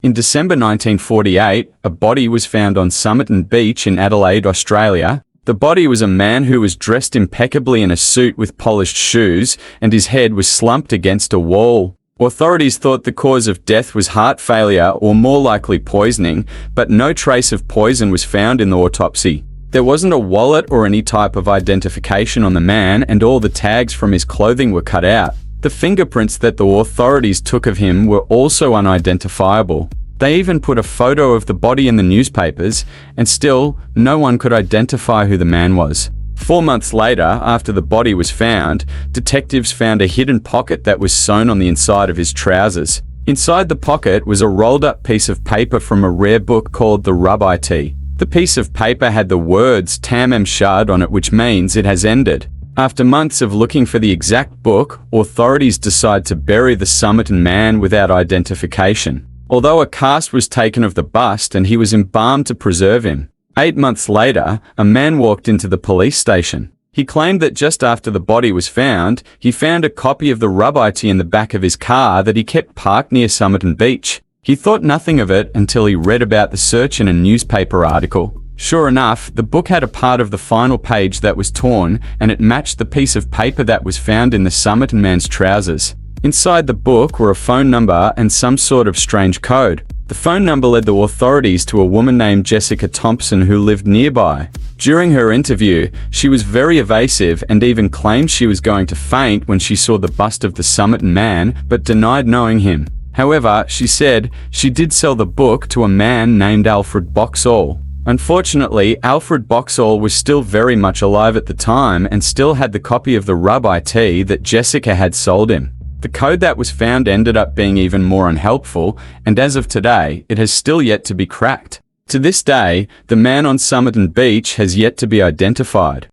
In December 1948, a body was found on Somerton Beach in Adelaide, Australia. The body was a man who was dressed impeccably in a suit with polished shoes, and his head was slumped against a wall. Authorities thought the cause of death was heart failure or more likely poisoning, but no trace of poison was found in the autopsy. There wasn't a wallet or any type of identification on the man, and all the tags from his clothing were cut out. The fingerprints that the authorities took of him were also unidentifiable. They even put a photo of the body in the newspapers, and still, no one could identify who the man was. 4 months later, after the body was found, detectives found a hidden pocket that was sewn on the inside of his trousers. Inside the pocket was a rolled-up piece of paper from a rare book called the Rub-It. The piece of paper had the words Tamam Shud on it, which means it has ended. After months of looking for the exact book, authorities decide to bury the Somerton man without identification. Although a cast was taken of the bust and he was embalmed to preserve him. 8 months later, a man walked into the police station. He claimed that just after the body was found, he found a copy of the Rub-It in the back of his car that he kept parked near Somerton Beach. He thought nothing of it until he read about the search in a newspaper article. Sure enough, the book had a part of the final page that was torn, and it matched the piece of paper that was found in the Somerton man's trousers. Inside the book were a phone number and some sort of strange code. The phone number led the authorities to a woman named Jessica Thompson who lived nearby. During her interview, she was very evasive and even claimed she was going to faint when she saw the bust of the Somerton man, but denied knowing him. However, she said she did sell the book to a man named Alfred Boxall. Unfortunately, Alfred Boxall was still very much alive at the time and still had the copy of the Rub-It that Jessica had sold him. The code that was found ended up being even more unhelpful, and as of today, it has still yet to be cracked. To this day, the man on Somerton Beach has yet to be identified.